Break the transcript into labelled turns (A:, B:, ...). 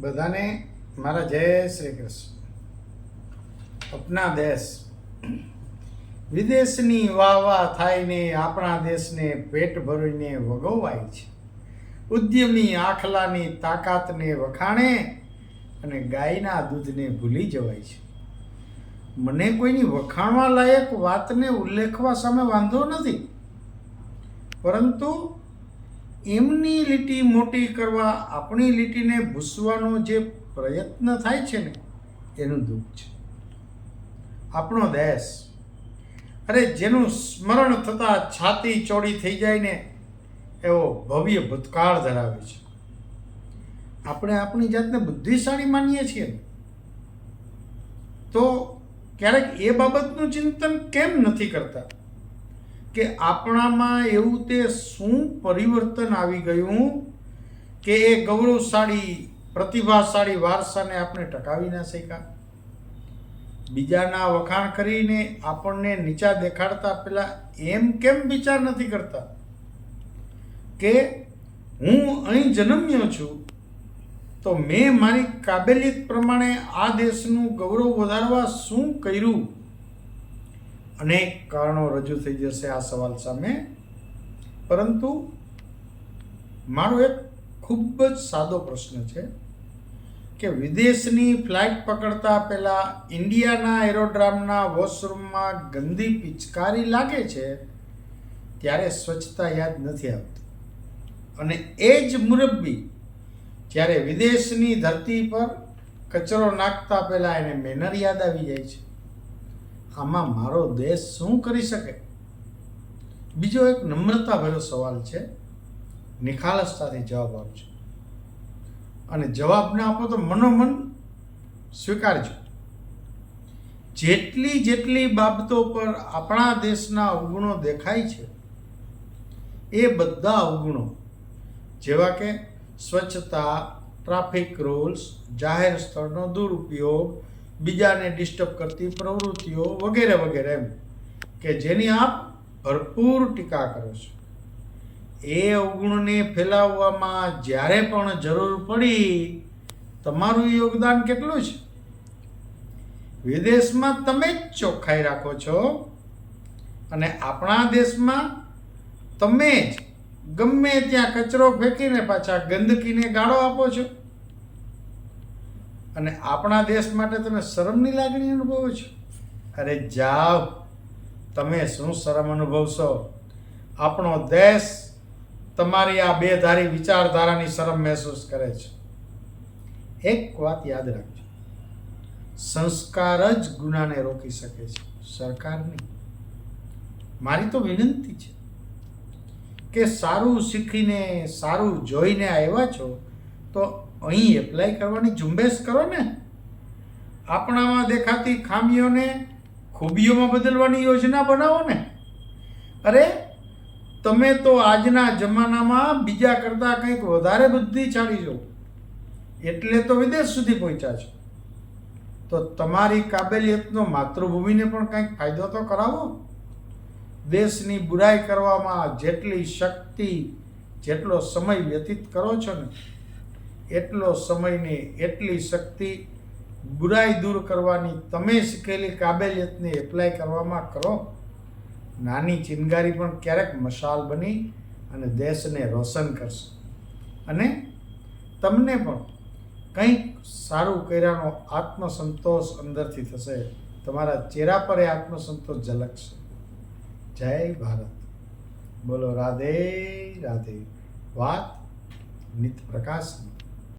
A: બધાને મારા જય શ્રી કૃષ્ણ. અપના દેશ વિદેશની વાહ વાહ થાયને આપણા દેશને પેટ ભરીને વગોવાય છે. ઉદ્યમી આખલાની તાકાતને વખાણે અને ગાયના દૂધને ભૂલી જવાય છે. મને કોઈની વખાણવા લાયક વાતને ઉલ્લેખવા સામે વાંધો નથી, પરંતુ એમની લીટી મોટી કરવા આપણી લીટીને ભૂસવાનો જે પ્રયત્ન થાય છે ને, એનું દુઃખ છે. આપણો દેશ, અરે જેનું સ્મરણ થતાં છાતી ચોડી થઈ જાય ને, એવો ભવ્ય ભૂતકાળ ધરાવે છે. આપણે આપણી જાતને બુદ્ધિશાળી માનીએ છીએ, તો ક્યારેક એ બાબતનું ચિંતન કેમ નથી કરતા કે આપણામાં એવું તે શું પરિવર્તન આવી ગયું કે એ ગૌરવશાળી પ્રતિભાશાળી વારસાને આપણે ટકાવી ના શક્યા. બીજાના વખાણ કરીને આપણને નીચા દેખાડતા પહેલા એમ કેમ વિચાર નથી કરતા કે હું અહીં જન્મ્યો છું, તો મેં મારી કાબેલિયત પ્રમાણે આ દેશનું ગૌરવ વધારવા શું કર્યું? અનેક કારણો રજૂ થઈ જશે આ સવાલ સામે, પરંતુ મારો એક ખૂબ જ સાદો પ્રશ્ન છે કે વિદેશની ફ્લાઇટ પકડતા પહેલા ઇન્ડિયાના એરોડ્રામના વોશરૂમમાં ગંદી પિચકારી લાગે છે ત્યારે સ્વચ્છતા યાદ નથી આવતી, અને એ જ મુરબ્બી જ્યારે વિદેશની ધરતી પર કચરો નાખતા પહેલા એને મેનર યાદ આવી જાય છે. આમાં મારો દેશ શું કરી શકે? બીજો એક નમ્રતાભર્યો સવાલ છે, નિખાલસતાથી જવાબ આપજો, અને જવાબ ના આપો તો મનોમન સ્વીકારજો. જેટલી બાબતો પર આપણા દેશના અવગુણો દેખાય છે, એ બધા અવગુણો જેવા કે સ્વચ્છતા, ટ્રાફિક રૂલ્સ, જાહેર સ્થળનો દુરુપયોગ, બીજાને ડિસ્ટર્બ કરતી પ્રવૃત્તિઓ વગેરે વગેરે, એમ કે જેની આપ ભરપૂર ટીકા કરો છો, એ અવગુણને ફેલાવવામાં જ્યારે પણ જરૂર પડી તમારું યોગદાન કેટલું છે? વિદેશમાં તમે જ ચોખ્ખાઈ રાખો છો, અને આપણા દેશમાં તમે જ ગમે ત્યાં કચરો ફેંકીને પાછા ગંદકીને ગાળો આપો છો, અને આપણા દેશ માટે તમે શરમની લાગણી અનુભવો છો. અરે જાઓ, તમે શું શરમ અનુભવશો? આપણો દેશ તમારી આ બેધારી વિચારધારાની શરમ મહેસૂસ કરે છે. એક વાત યાદ રાખજો, સંસ્કાર જ ગુનાને રોકી શકે છે, સરકાર નહીં. મારી તો વિનંતી છે કે સારું શીખીને સારું જોઈને આવ્યા છો તો અહીં એપ્લાય કરવાની ઝુંબેશ કરો ને. આપણામાં દેખાતી ખામીઓને ખૂબીઓમાં બદલવાની યોજના બનાવો ને. અરે તમે તો આજના જમાનામાં બીજા કરતાં કંઈક વધારે બુદ્ધિશાળી છો, એટલે તો વિદેશ સુધી પહોંચ્યા છો. તો તમારી કાબેલિયતનો માતૃભૂમિને પણ કંઈક ફાયદો તો કરાવો. દેશની બુરાઈ કરવામાં જેટલી શક્તિ, જેટલો સમય વ્યતીત કરો છો ને, એટલો સમયને એટલી શક્તિ બુરાઈ દૂર કરવાની તમે શીખેલી કાબેલિયતને એપ્લાય કરવામાં કરો. નાની ચિનગારી પણ ક્યારેક મશાલ બની અને દેશને રોશન કરશે, અને તમને પણ કંઈક સારું કર્યાનો આત્મસંતોષ અંદરથી થશે. તમારા ચહેરા પર એ આત્મસંતોષ ઝલકશે. જય ભારત. બોલો રાધે રાધે. વાત નિત પ્રકાશની.